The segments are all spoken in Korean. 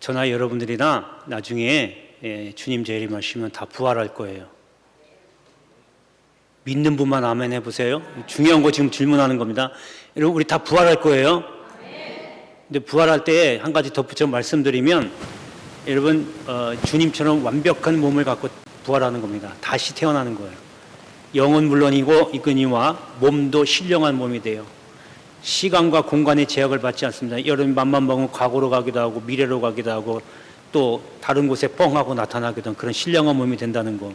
저나 여러분들이나 나중에 주님 재림하시면 다 부활할 거예요. 믿는 분만 아멘 해보세요. 중요한 거 지금 질문하는 겁니다. 여러분, 우리 다 부활할 거예요. 근데 부활할 때 한 가지 덧붙여 말씀드리면, 여러분 주님처럼 완벽한 몸을 갖고 부활하는 겁니다. 다시 태어나는 거예요. 영은 물론이고 이거니와 몸도 신령한 몸이 돼요. 시간과 공간의 제약을 받지 않습니다. 여러분 맘만 먹으면 과거로 가기도 하고 미래로 가기도 하고 또 다른 곳에 뻥하고 나타나기도 하는 그런 신령한 몸이 된다는 거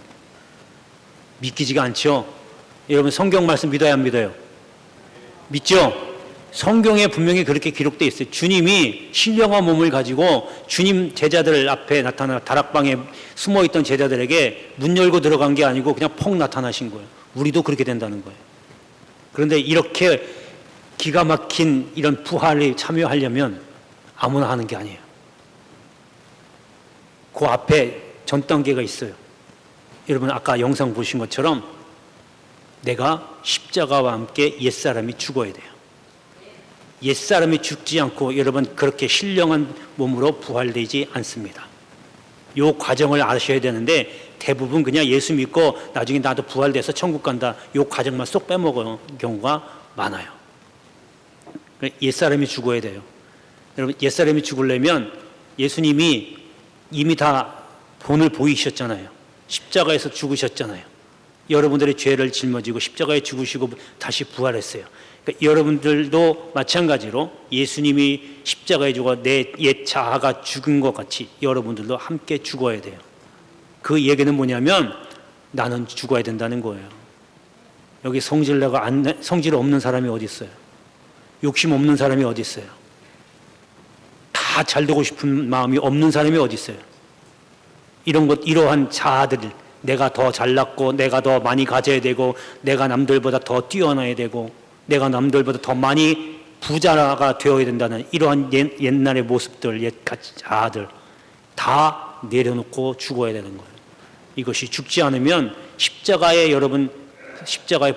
믿기지가 않죠? 여러분 성경 말씀 믿어야 안 믿어요? 믿죠? 성경에 분명히 그렇게 기록되어 있어요. 주님이 신령한 몸을 가지고 주님 제자들 앞에 나타나 다락방에 숨어있던 제자들에게 문 열고 들어간 게 아니고 그냥 퍽 나타나신 거예요. 우리도 그렇게 된다는 거예요. 그런데 이렇게 기가 막힌 이런 부활에 참여하려면 아무나 하는 게 아니에요. 그 앞에 전 단계가 있어요. 여러분 아까 영상 보신 것처럼 내가 십자가와 함께 옛사람이 죽어야 돼요. 옛사람이 죽지 않고 여러분 그렇게 신령한 몸으로 부활되지 않습니다. 이 과정을 아셔야 되는데 대부분 그냥 예수 믿고 나중에 나도 부활돼서 천국 간다 이 과정만 쏙 빼먹는 경우가 많아요. 옛사람이 죽어야 돼요. 여러분 옛사람이 죽으려면 예수님이 이미 다 본을 보이셨잖아요. 십자가에서 죽으셨잖아요. 여러분들의 죄를 짊어지고 십자가에 죽으시고 다시 부활했어요. 그러니까 여러분들도 마찬가지로 예수님이 십자가에 죽어 내 옛 자아가 죽은 것 같이 여러분들도 함께 죽어야 돼요. 그 얘기는 뭐냐면 나는 죽어야 된다는 거예요. 여기 성질 없는 사람이 어디 있어요? 욕심 없는 사람이 어디 있어요? 다 잘되고 싶은 마음이 없는 사람이 어디 있어요? 이러한 자아들, 내가 더 잘났고 내가 더 많이 가져야 되고 내가 남들보다 더 뛰어나야 되고 내가 남들보다 더 많이 부자가 되어야 된다는 이러한 옛날의 모습들, 옛 자아들 다 내려놓고 죽어야 되는 거예요. 이것이 죽지 않으면 십자가의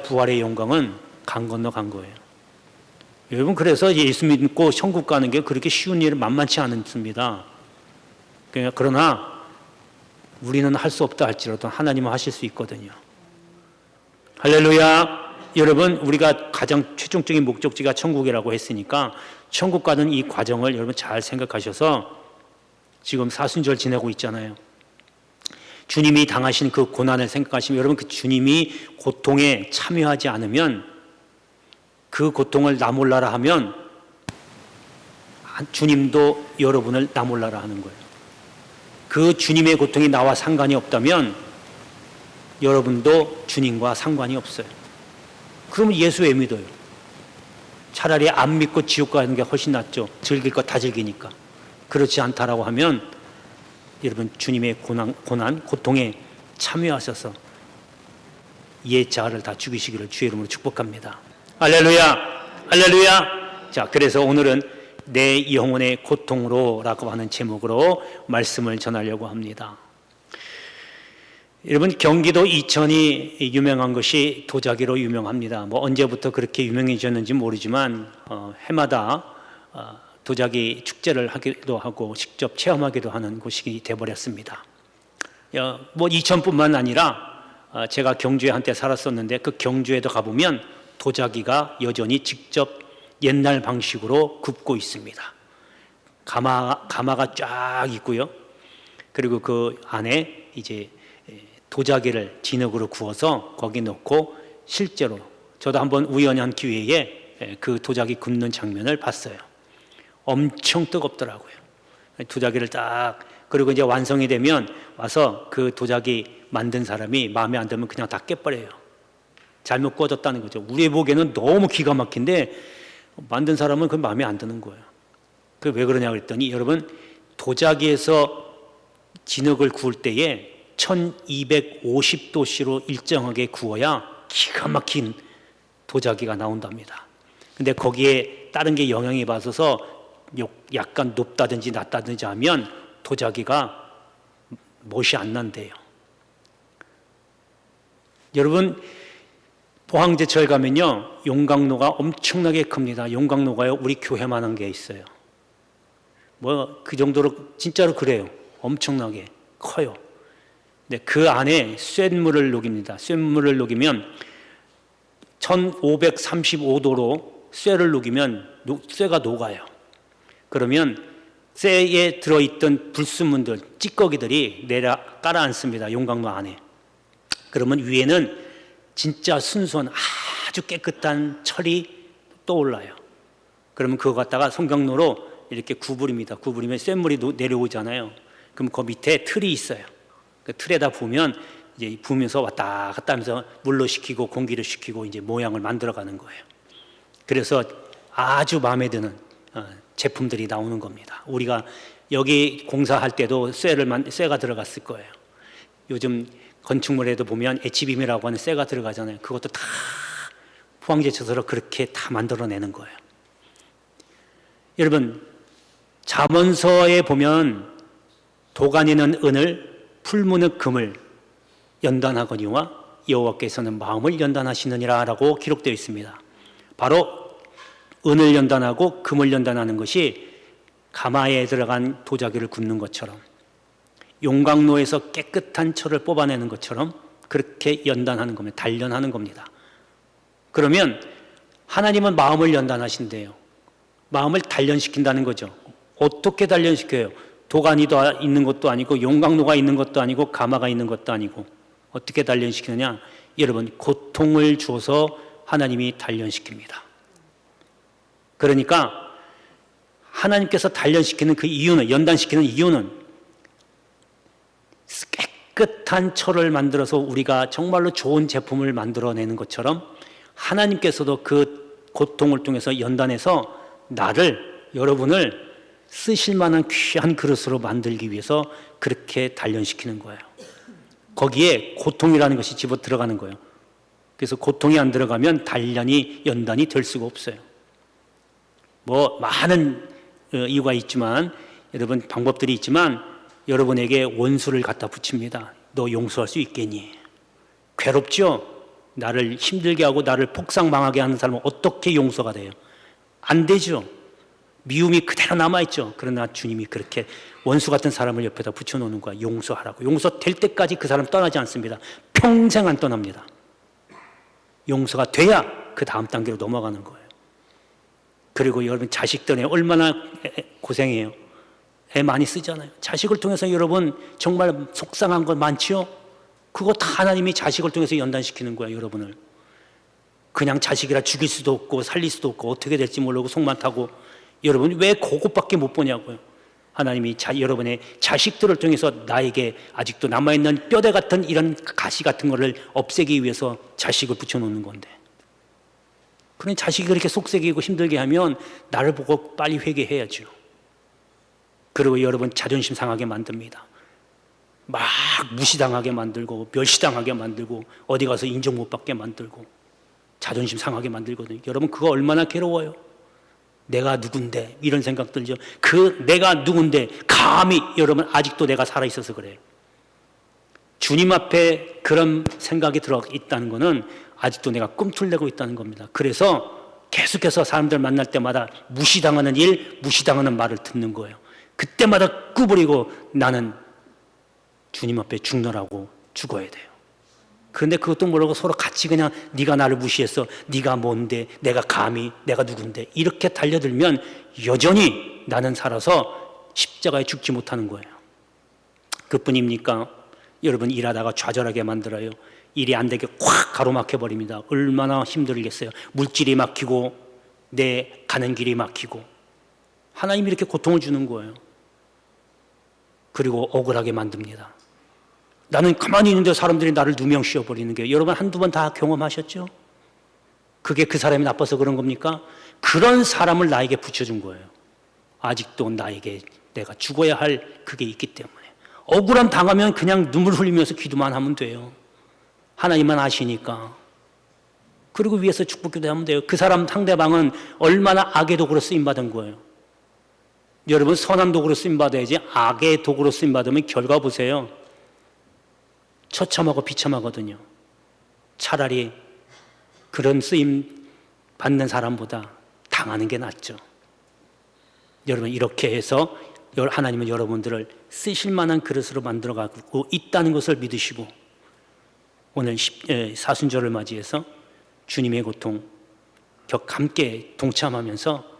부활의 영광은 강 건너 간 거예요. 여러분 그래서 예수 믿고 천국 가는 게 그렇게 쉬운 일은 만만치 않습니다. 그러나 우리는 할 수 없다 할지라도 하나님은 하실 수 있거든요. 할렐루야. 여러분 우리가 가장 최종적인 목적지가 천국이라고 했으니까 천국 가는 이 과정을 여러분 잘 생각하셔서 지금 사순절 지내고 있잖아요. 주님이 당하신 그 고난을 생각하시면 여러분 그 주님이 고통에 참여하지 않으면 그 고통을 나 몰라라 하면 주님도 여러분을 나 몰라라 하는 거예요. 그 주님의 고통이 나와 상관이 없다면 여러분도 주님과 상관이 없어요. 그러면 예수 왜 믿어요? 차라리 안 믿고 지옥 가는 게 훨씬 낫죠. 즐길 거 다 즐기니까. 그렇지 않다라고 하면 여러분 주님의 고통에 참여하셔서 옛 자아를 다 죽이시기를 주의 이름으로 축복합니다. 할렐루야, 할렐루야. 자, 그래서 오늘은 내 영혼의 고통으로라고 하는 제목으로 말씀을 전하려고 합니다. 여러분 경기도 이천이 유명한 것이 도자기로 유명합니다. 뭐 언제부터 그렇게 유명해졌는지 모르지만 해마다 도자기 축제를 하기도 하고 직접 체험하기도 하는 곳이 되어버렸습니다. 뭐 이천뿐만 아니라 제가 경주에 한때 살았었는데 그 경주에도 가보면 도자기가 여전히 직접 옛날 방식으로 굽고 있습니다. 가마가 쫙 있고요. 그리고 그 안에 이제 도자기를 진흙으로 구워서 거기 넣고 실제로 저도 한번 우연히 한 기회에 그 도자기 굽는 장면을 봤어요. 엄청 뜨겁더라고요. 도자기를 딱 그리고 이제 완성이 되면 와서 그 도자기 만든 사람이 마음에 안 들면 그냥 다 깨버려요. 잘못 구워졌다는 거죠. 우리 보기에는 너무 기가 막힌데 만든 사람은 그 마음에 안 드는 거예요. 그 왜 그러냐 그랬더니 여러분 도자기에서 진흙을 구울 때에 1250도씨로 일정하게 구워야 기가 막힌 도자기가 나온답니다. 근데 거기에 다른 게 영향이 받아서 약간 높다든지 낮다든지 하면 도자기가 멋이 안 난대요. 여러분 포항제철 가면요 용광로가 엄청나게 큽니다. 용광로가요 우리 교회만한 게 있어요. 뭐 그 정도로 진짜로 그래요. 엄청나게 커요. 근데 그 안에 쇳물을 녹입니다. 쇳물을 녹이면 1535도로 쇠를 녹이면 쇠가 녹아요. 그러면 쇠에 들어있던 불순물들, 찌꺼기들이 깔아앉습니다. 용광로 안에. 그러면 위에는 진짜 순수한 아주 깨끗한 철이 떠올라요. 그러면 그거 갖다가 성경로로 이렇게 구부립니다. 구부리면 쇳물이 내려오잖아요. 그럼 그 밑에 틀이 있어요. 그 틀에다 부으면 이제 부으면서 왔다 갔다 하면서 물로 식히고 공기를 식히고 이제 모양을 만들어가는 거예요. 그래서 아주 마음에 드는 제품들이 나오는 겁니다. 우리가 여기 공사할 때도 쇠가 들어갔을 거예요. 요즘 건축물에도 보면 H빔이라고 하는 쇠가 들어가잖아요. 그것도 다 포항제철소로 그렇게 다 만들어내는 거예요. 여러분, 잠언서에 보면 도가니는 은을, 풀무는 금을 연단하거니와 여호와께서는 마음을 연단하시느니라 라고 기록되어 있습니다. 바로 은을 연단하고 금을 연단하는 것이 가마에 들어간 도자기를 굽는 것처럼, 용광로에서 깨끗한 철을 뽑아내는 것처럼 그렇게 연단하는 겁니다. 단련하는 겁니다. 그러면 하나님은 마음을 연단하신대요. 마음을 단련시킨다는 거죠. 어떻게 단련시켜요? 도가니도 있는 것도 아니고 용광로가 있는 것도 아니고 가마가 있는 것도 아니고 어떻게 단련시키느냐? 여러분, 고통을 주어서 하나님이 단련시킵니다. 그러니까 하나님께서 단련시키는 그 이유는, 연단시키는 이유는 깨끗한 철을 만들어서 우리가 정말로 좋은 제품을 만들어내는 것처럼 하나님께서도 그 고통을 통해서 연단해서 여러분을 쓰실 만한 귀한 그릇으로 만들기 위해서 그렇게 단련시키는 거예요. 거기에 고통이라는 것이 집어 들어가는 거예요. 그래서 고통이 안 들어가면 연단이 될 수가 없어요. 뭐 많은 이유가 있지만, 여러분, 방법들이 있지만 여러분에게 원수를 갖다 붙입니다. 너 용서할 수 있겠니? 괴롭죠? 나를 힘들게 하고 나를 폭삭망하게 하는 사람은 어떻게 용서가 돼요? 안 되죠. 미움이 그대로 남아있죠. 그러나 주님이 그렇게 원수 같은 사람을 옆에다 붙여놓는 거야. 용서하라고. 용서될 때까지 그 사람 떠나지 않습니다. 평생 안 떠납니다. 용서가 돼야 그 다음 단계로 넘어가는 거예요. 그리고 여러분, 자식들에 얼마나 고생해요. 애 많이 쓰잖아요. 자식을 통해서 여러분 정말 속상한 것 많지요? 그거 다 하나님이 자식을 통해서 연단시키는 거예요, 여러분을. 그냥 자식이라 죽일 수도 없고 살릴 수도 없고 어떻게 될지 모르고 속만 타고, 여러분 왜 그것밖에 못 보냐고요. 하나님이 여러분의 자식들을 통해서 나에게 아직도 남아있는 뼈대 같은 이런 가시 같은 거를 없애기 위해서 자식을 붙여놓는 건데, 그런 자식이 그렇게 속색이고 힘들게 하면 나를 보고 빨리 회개해야죠. 그리고 여러분 자존심 상하게 만듭니다. 막 무시당하게 만들고 멸시당하게 만들고 어디 가서 인정 못 받게 만들고 자존심 상하게 만들거든요. 여러분, 그거 얼마나 괴로워요. 내가 누군데 이런 생각 들죠. 그 내가 누군데 감히, 여러분 아직도 내가 살아있어서 그래요. 주님 앞에 그런 생각이 들어 있다는 것은 아직도 내가 꿈틀대고 있다는 겁니다. 그래서 계속해서 사람들 만날 때마다 무시당하는 일, 무시당하는 말을 듣는 거예요. 그때마다 꾸부리고 나는 주님 앞에 죽노라고 죽어야 돼요. 그런데 그것도 모르고 서로 같이 그냥 네가 나를 무시했어, 네가 뭔데, 내가 감히, 내가 누군데 이렇게 달려들면 여전히 나는 살아서 십자가에 죽지 못하는 거예요. 그뿐입니까? 여러분, 일하다가 좌절하게 만들어요. 일이 안 되게 확 가로막혀버립니다. 얼마나 힘들겠어요. 물질이 막히고 내 가는 길이 막히고. 하나님이 이렇게 고통을 주는 거예요. 그리고 억울하게 만듭니다. 나는 가만히 있는데 사람들이 나를 누명 씌워버리는 게, 여러분 한두 번 다 경험하셨죠? 그게 그 사람이 나빠서 그런 겁니까? 그런 사람을 나에게 붙여준 거예요. 아직도 나에게 내가 죽어야 할 그게 있기 때문에. 억울함 당하면 그냥 눈물 흘리면서 기도만 하면 돼요. 하나님만 아시니까. 그리고 위에서 축복기도 하면 돼요. 그 사람 상대방은 얼마나 악의 도구로 쓰임받은 거예요. 여러분, 선한 도구로 쓰임받아야지 악의 도구로 쓰임받으면 결과 보세요. 처참하고 비참하거든요. 차라리 그런 쓰임 받는 사람보다 당하는 게 낫죠. 여러분, 이렇게 해서 하나님은 여러분들을 쓰실 만한 그릇으로 만들어가고 있다는 것을 믿으시고 오늘 사순절을 맞이해서 주님의 고통 함께 동참하면서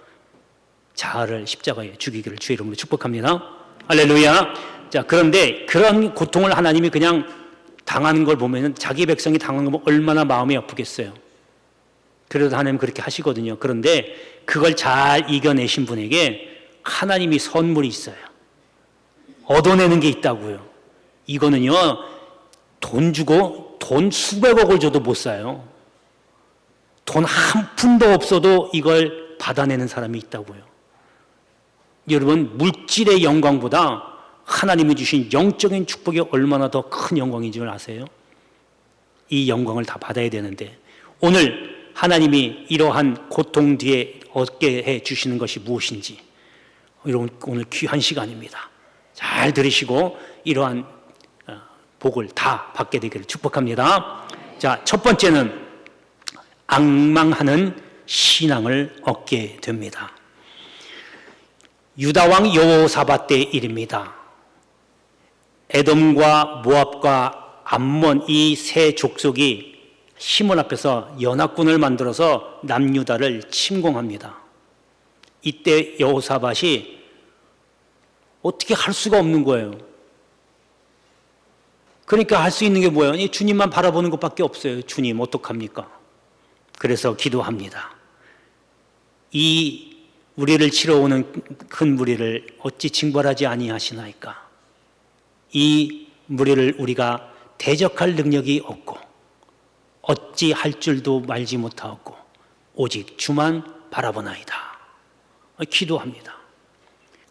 자아를 십자가에 죽이기를 주의 이름으로 축복합니다. 할렐루야. 자, 그런데 그런 고통을 하나님이 그냥 당하는 걸 보면 자기 백성이 당하는 걸 보면 얼마나 마음이 아프겠어요. 그래도 하나님 그렇게 하시거든요. 그런데 그걸 잘 이겨내신 분에게 하나님이 선물이 있어요. 얻어내는 게 있다고요. 이거는요, 돈 주고 돈 수백억을 줘도 못 사요. 돈 한 푼도 없어도 이걸 받아내는 사람이 있다고요. 여러분, 물질의 영광보다 하나님이 주신 영적인 축복이 얼마나 더 큰 영광인 줄 아세요? 이 영광을 다 받아야 되는데 오늘 하나님이 이러한 고통 뒤에 얻게 해 주시는 것이 무엇인지 여러분 오늘 귀한 시간입니다. 잘 들으시고 이러한 복을 다 받게 되기를 축복합니다. 자, 첫 번째는 앙망하는 신앙을 얻게 됩니다. 유다왕 여호사밧 때의 일입니다. 에돔과 모압과 암몬 이 세 족속이 힘을 합해서 연합군을 만들어서 남유다를 침공합니다. 이때 여호사밧이 어떻게 할 수가 없는 거예요. 그러니까 할 수 있는 게 뭐예요? 주님만 바라보는 것밖에 없어요. 주님 어떡합니까? 그래서 기도합니다. 이 우리를 치러 오는 큰 무리를 어찌 징벌하지 아니하시나이까? 이 무리를 우리가 대적할 능력이 없고 어찌 할 줄도 말지 못하고 오직 주만 바라보나이다. 기도합니다.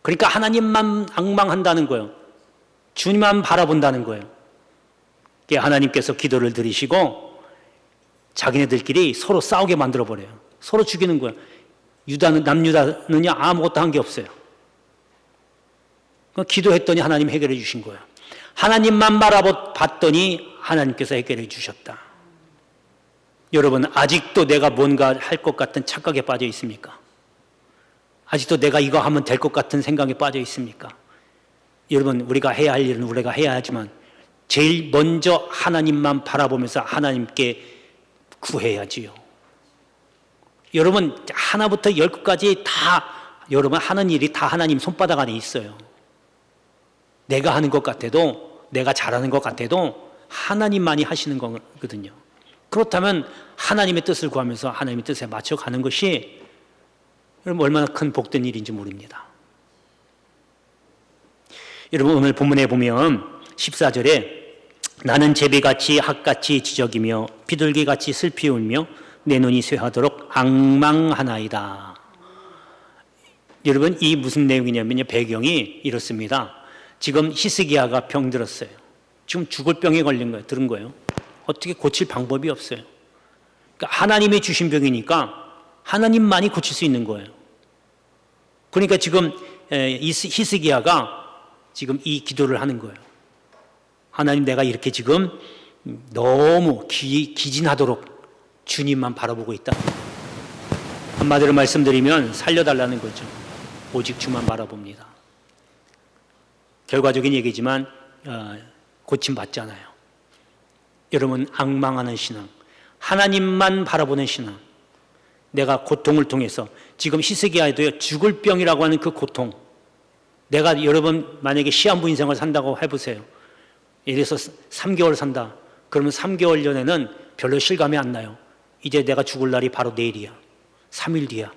그러니까 하나님만 앙망한다는 거예요. 주님만 바라본다는 거예요. 하나님께서 기도를 들으시고 자기네들끼리 서로 싸우게 만들어버려요. 서로 죽이는 거예요. 남유다는요 아무것도 한 게 없어요. 기도했더니 하나님 해결해 주신 거예요. 하나님만 바라봤더니 하나님께서 해결해 주셨다. 여러분 아직도 내가 뭔가 할 것 같은 착각에 빠져 있습니까? 아직도 내가 이거 하면 될 것 같은 생각에 빠져 있습니까? 여러분 우리가 해야 할 일은 우리가 해야 하지만 제일 먼저 하나님만 바라보면서 하나님께 구해야지요. 여러분 하나부터 열까지 다 여러분 하는 일이 다 하나님 손바닥 안에 있어요. 내가 하는 것 같아도 내가 잘하는 것 같아도 하나님만이 하시는 거거든요. 그렇다면 하나님의 뜻을 구하면서 하나님의 뜻에 맞춰가는 것이 여러분 얼마나 큰 복된 일인지 모릅니다. 여러분 오늘 본문에 보면 14절에 나는 제비같이 학같이 지적이며 비둘기같이 슬피 울며 내 눈이 쇠하도록 앙망하나이다. 여러분 이 무슨 내용이냐면요 배경이 이렇습니다. 지금 히스기야가 병들었어요. 지금 죽을 병에 걸린 거예요. 들은 거예요. 어떻게 고칠 방법이 없어요. 그러니까 하나님이 주신 병이니까 하나님만이 고칠 수 있는 거예요. 그러니까 지금 히스기야가 지금 이 기도를 하는 거예요. 하나님 내가 이렇게 지금 너무 기진하도록 주님만 바라보고 있다. 한마디로 말씀드리면 살려달라는 거죠. 오직 주만 바라봅니다. 결과적인 얘기지만 고침받잖아요. 여러분 앙망하는 신앙, 하나님만 바라보는 신앙. 내가 고통을 통해서 지금 히스기야에도요 죽을 병이라고 하는 그 고통. 내가 여러분 만약에 시한부 인생을 산다고 해보세요. 예를 들어서 3개월 산다. 그러면 3개월 전에는 별로 실감이 안 나요. 이제 내가 죽을 날이 바로 내일이야. 3일 뒤야.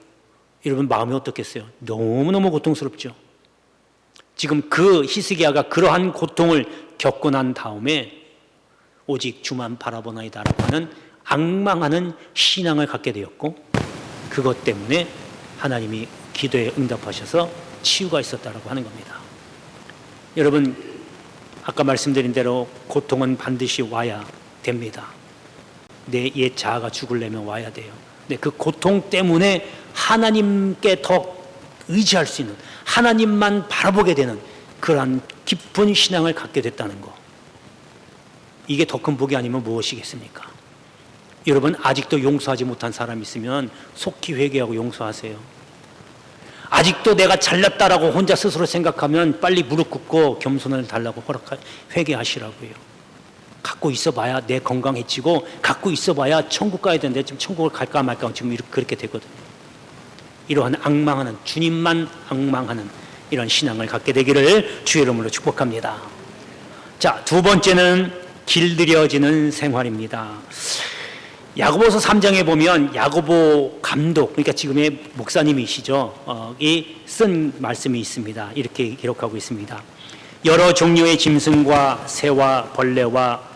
여러분 마음이 어떻겠어요? 너무너무 고통스럽죠. 지금 그 히스기야가 그러한 고통을 겪고 난 다음에 오직 주만 바라보나이다라고 하는 앙망하는 신앙을 갖게 되었고 그것 때문에 하나님이 기도에 응답하셔서 치유가 있었다라고 하는 겁니다. 여러분 아까 말씀드린 대로 고통은 반드시 와야 됩니다. 내 옛 자아가 죽으려면 와야 돼요. 근데 그 고통 때문에 하나님께 더 의지할 수 있는 하나님만 바라보게 되는 그러한 깊은 신앙을 갖게 됐다는 거. 이게 더 큰 복이 아니면 무엇이겠습니까? 여러분 아직도 용서하지 못한 사람이 있으면 속히 회개하고 용서하세요. 아직도 내가 잘났다라고 혼자 스스로 생각하면 빨리 무릎 꿇고 겸손을 달라고 회개하시라고요. 갖고 있어봐야 내 건강해지고 갖고 있어봐야 천국 가야 되는데 지금 천국을 갈까 말까 지금 그렇게 되거든요. 이러한 앙망하는, 주님만 앙망하는 이런 신앙을 갖게 되기를 주의 이름으로 축복합니다. 자, 두 번째는 길들여지는 생활입니다. 야고보서 3장에 보면 야고보 감독, 그러니까 지금의 목사님이시죠, 이 쓴 말씀이 있습니다. 이렇게 기록하고 있습니다. 여러 종류의 짐승과 새와 벌레와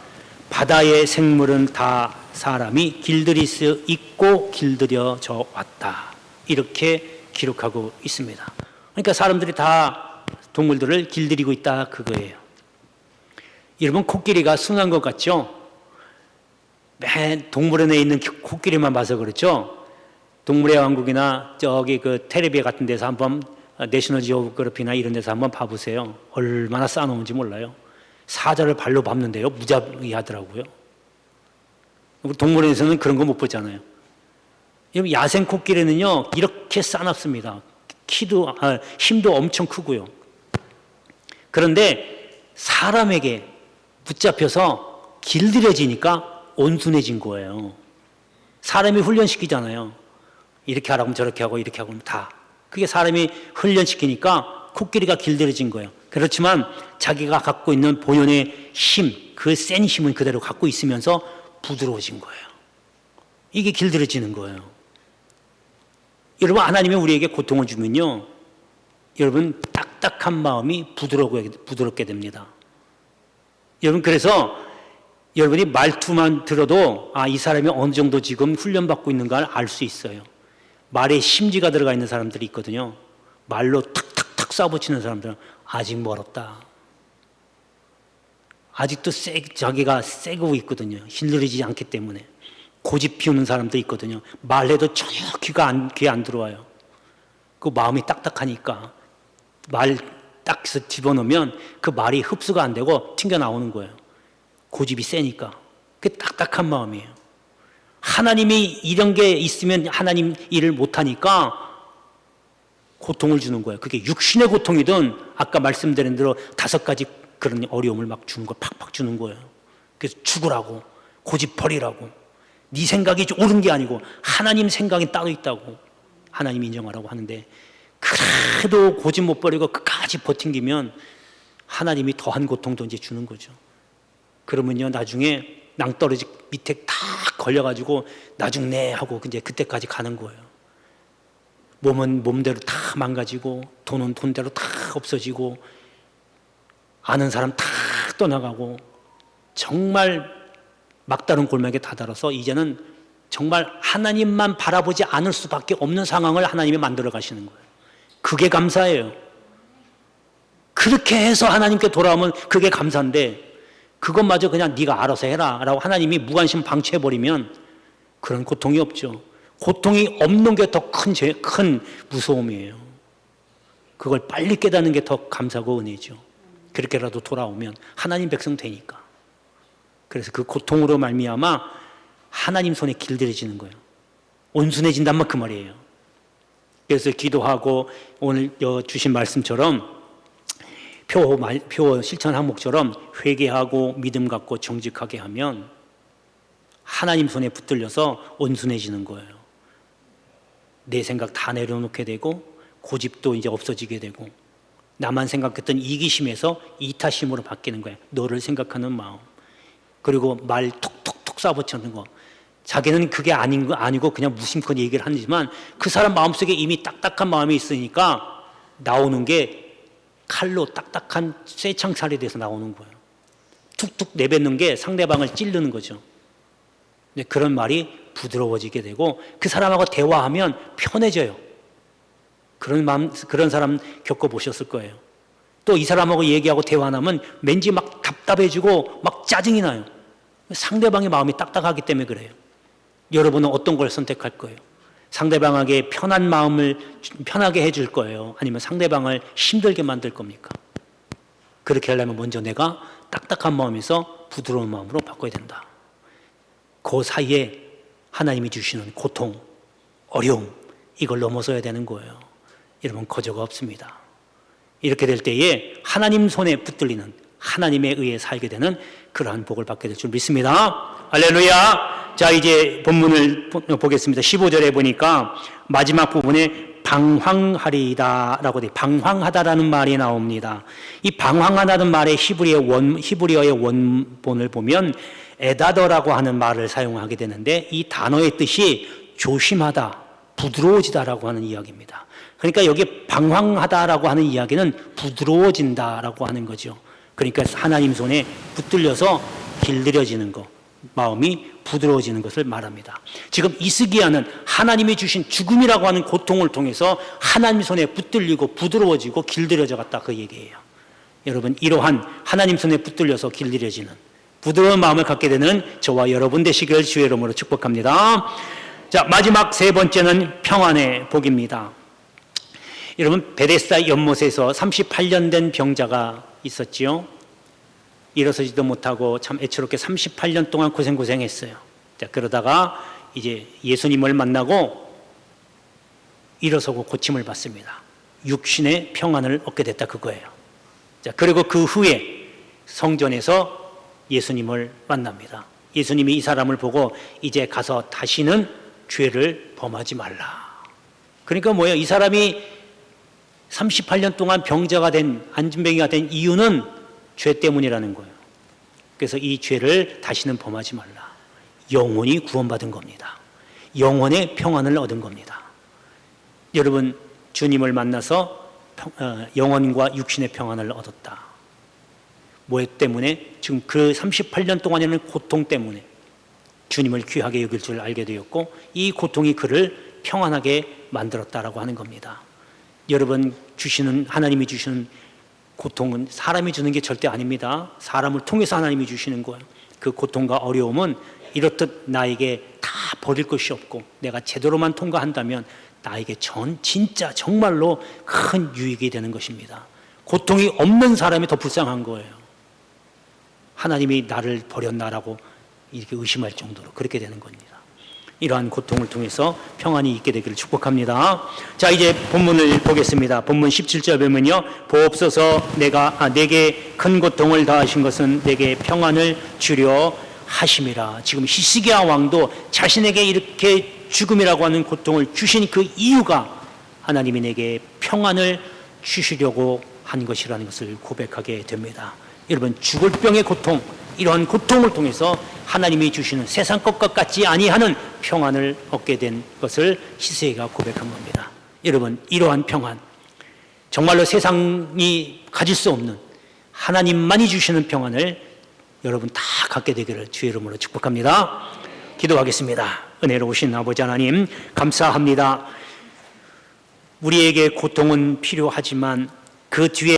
바다의 생물은 다 사람이 길들일 수 있고 길들여져 왔다. 이렇게 기록하고 있습니다. 그러니까 사람들이 다 동물들을 길들이고 있다, 그거예요. 여러분, 코끼리가 순한 것 같죠? 맨 동물원에 있는 코끼리만 봐서 그렇죠? 동물의 왕국이나 저기 그 텔레비전 같은 데서 한번 내셔널 지오그래피나 이런 데서 한번 봐보세요. 얼마나 쌓아놓은지 몰라요. 사자를 발로 밟는데요, 무자비하더라고요. 우리 동물원에서는 그런 거 못 보잖아요. 야생 코끼리는요, 이렇게 싸납습니다. 힘도 엄청 크고요. 그런데 사람에게 붙잡혀서 길들여지니까 온순해진 거예요. 사람이 훈련시키잖아요. 이렇게 하라고 하면 저렇게 하고 이렇게 하고 하면 다. 그게 사람이 훈련시키니까 코끼리가 길들여진 거예요. 그렇지만 자기가 갖고 있는 본연의 힘, 그 센 힘은 그대로 갖고 있으면서 부드러워진 거예요. 이게 길들여지는 거예요. 여러분, 하나님이 우리에게 고통을 주면요, 여러분 딱딱한 마음이 부드럽게 됩니다. 여러분, 그래서 여러분이 말투만 들어도 이 사람이 어느 정도 지금 훈련받고 있는가를 알 수 있어요. 말에 심지가 들어가 있는 사람들이 있거든요. 말로 탁탁탁 쏴붙이는 사람들은 아직 멀었다. 아직도 자기가 세고 있거든요. 길들이지 않기 때문에. 고집 피우는 사람도 있거든요. 말해도 전혀 귀에 안 들어와요. 그 마음이 딱딱하니까 말 딱 집어넣으면 그 말이 흡수가 안 되고 튕겨 나오는 거예요. 고집이 세니까. 그게 딱딱한 마음이에요. 하나님이 이런 게 있으면 하나님 일을 못하니까 고통을 주는 거예요. 그게 육신의 고통이든 아까 말씀드린 대로 5가지 그런 어려움을 막 주는 거, 팍팍 주는 거예요. 그래서 죽으라고, 고집 버리라고. 네 생각이 옳은 게 아니고 하나님 생각이 따로 있다고 하나님 인정하라고 하는데, 그래도 고집 못 버리고 끝까지 버팅기면 하나님이 더한 고통도 이제 주는 거죠. 그러면요, 나중에 낭떠러지 밑에 딱 걸려가지고 나중내 하고 이제 그때까지 가는 거예요. 몸은 몸대로 다 망가지고 돈은 돈대로 다 없어지고 아는 사람 다 떠나가고 정말 막다른 골목에 다다라서 이제는 정말 하나님만 바라보지 않을 수밖에 없는 상황을 하나님이 만들어 가시는 거예요. 그게 감사해요. 그렇게 해서 하나님께 돌아오면 그게 감사인데, 그것마저 그냥 네가 알아서 해라 라고 하나님이 무관심 방치해버리면 그런 고통이 없죠. 고통이 없는 게 더 큰 무서움이에요. 그걸 빨리 깨닫는 게 더 감사고 은혜죠. 그렇게라도 돌아오면 하나님 백성 되니까. 그래서 그 고통으로 말미암아 하나님 손에 길들여지는 거예요. 온순해진단 그 말이에요. 그래서 기도하고 오늘 주신 말씀처럼 표 실천 항목처럼 회개하고 믿음 갖고 정직하게 하면 하나님 손에 붙들려서 온순해지는 거예요. 내 생각 다 내려놓게 되고 고집도 이제 없어지게 되고 나만 생각했던 이기심에서 이타심으로 바뀌는 거예요. 너를 생각하는 마음. 그리고 말 톡톡톡 쏴붙이는 거. 자기는 그게 아니고 그냥 무심코 얘기를 하지만 그 사람 마음속에 이미 딱딱한 마음이 있으니까 나오는 게 칼로 딱딱한 쇠창살이 돼서 나오는 거예요. 툭툭 내뱉는 게 상대방을 찌르는 거죠. 근데 그런 말이 부드러워지게 되고 그 사람하고 대화하면 편해져요. 그런 사람 겪어보셨을 거예요. 또 이 사람하고 얘기하고 대화하면 왠지 막 답답해지고 막 짜증이 나요. 상대방의 마음이 딱딱하기 때문에 그래요. 여러분은 어떤 걸 선택할 거예요? 상대방에게 편한 마음을 편하게 해줄 거예요? 아니면 상대방을 힘들게 만들 겁니까? 그렇게 하려면 먼저 내가 딱딱한 마음에서 부드러운 마음으로 바꿔야 된다. 그 사이에 하나님이 주시는 고통, 어려움, 이걸 넘어서야 되는 거예요. 여러분 거저가 없습니다. 이렇게 될 때에 하나님 손에 붙들리는, 하나님에 의해 살게 되는 그러한 복을 받게 될 줄 믿습니다. 할렐루야. 자, 이제 본문을 보겠습니다. 15절에 보니까 마지막 부분에 방황하리이다 라고 돼, 방황하다라는 말이 나옵니다. 이 방황하다는 말의 히브리어의 원본을 보면 에다더라고 하는 말을 사용하게 되는데, 이 단어의 뜻이 조심하다, 부드러워지다라고 하는 이야기입니다. 그러니까 여기 방황하다라고 하는 이야기는 부드러워진다라고 하는 거죠. 그러니까 하나님 손에 붙들려서 길들여지는 것, 마음이 부드러워지는 것을 말합니다. 지금 이스기야는 하나님이 주신 죽음이라고 하는 고통을 통해서 하나님 손에 붙들리고 부드러워지고 길들여져 갔다, 그 얘기예요. 여러분, 이러한 하나님 손에 붙들려서 길들여지는 부드러운 마음을 갖게 되는 저와 여러분 되시길 주의 이름으로 축복합니다. 자, 마지막 세 번째는 평안의 복입니다. 여러분, 베데스다 연못에서 38년 된 병자가 있었지요. 일어서지도 못하고 참 애처롭게 38년 동안 고생했어요. 자, 그러다가 이제 예수님을 만나고 일어서고 고침을 받습니다. 육신의 평안을 얻게 됐다, 그거예요. 자, 그리고 그 후에 성전에서 예수님을 만납니다. 예수님이 이 사람을 보고 이제 가서 다시는 죄를 범하지 말라. 그러니까 뭐예요? 이 사람이 38년 동안 병자가 된, 안진뱅이가 된 이유는 죄 때문이라는 거예요. 그래서 이 죄를 다시는 범하지 말라. 영혼이 구원받은 겁니다. 영혼의 평안을 얻은 겁니다. 여러분, 주님을 만나서 영혼과 육신의 평안을 얻었다. 뭐 때문에? 지금 그 38년 동안에는 고통 때문에 주님을 귀하게 여길 줄 알게 되었고, 이 고통이 그를 평안하게 만들었다라고 하는 겁니다. 여러분, 하나님이 주시는 고통은 사람이 주는 게 절대 아닙니다. 사람을 통해서 하나님이 주시는 거예요. 그 고통과 어려움은 이렇듯 나에게 다 버릴 것이 없고, 내가 제대로만 통과한다면 나에게 진짜 정말로 큰 유익이 되는 것입니다. 고통이 없는 사람이 더 불쌍한 거예요. 하나님이 나를 버렸나라고 이렇게 의심할 정도로 그렇게 되는 겁니다. 이러한 고통을 통해서 평안이 있게 되기를 축복합니다. 자, 이제 본문을 보겠습니다. 본문 17절 보면요, 보옵소서 내게 큰 고통을 다하신 것은 내게 평안을 주려 하심이라. 지금 히스기야 왕도 자신에게 이렇게 죽음이라고 하는 고통을 주신 그 이유가 하나님이 내게 평안을 주시려고 한 것이라는 것을 고백하게 됩니다. 여러분, 죽을 병의 고통, 이러한 고통을 통해서 하나님이 주시는 세상 것과 같지 아니하는 평안을 얻게 된 것을 히스기야가 고백한 겁니다. 여러분, 이러한 평안, 정말로 세상이 가질 수 없는 하나님만이 주시는 평안을 여러분 다 갖게 되기를 주의 이름으로 축복합니다. 기도하겠습니다. 은혜로우신 아버지 하나님, 감사합니다. 우리에게 고통은 필요하지만 그 뒤에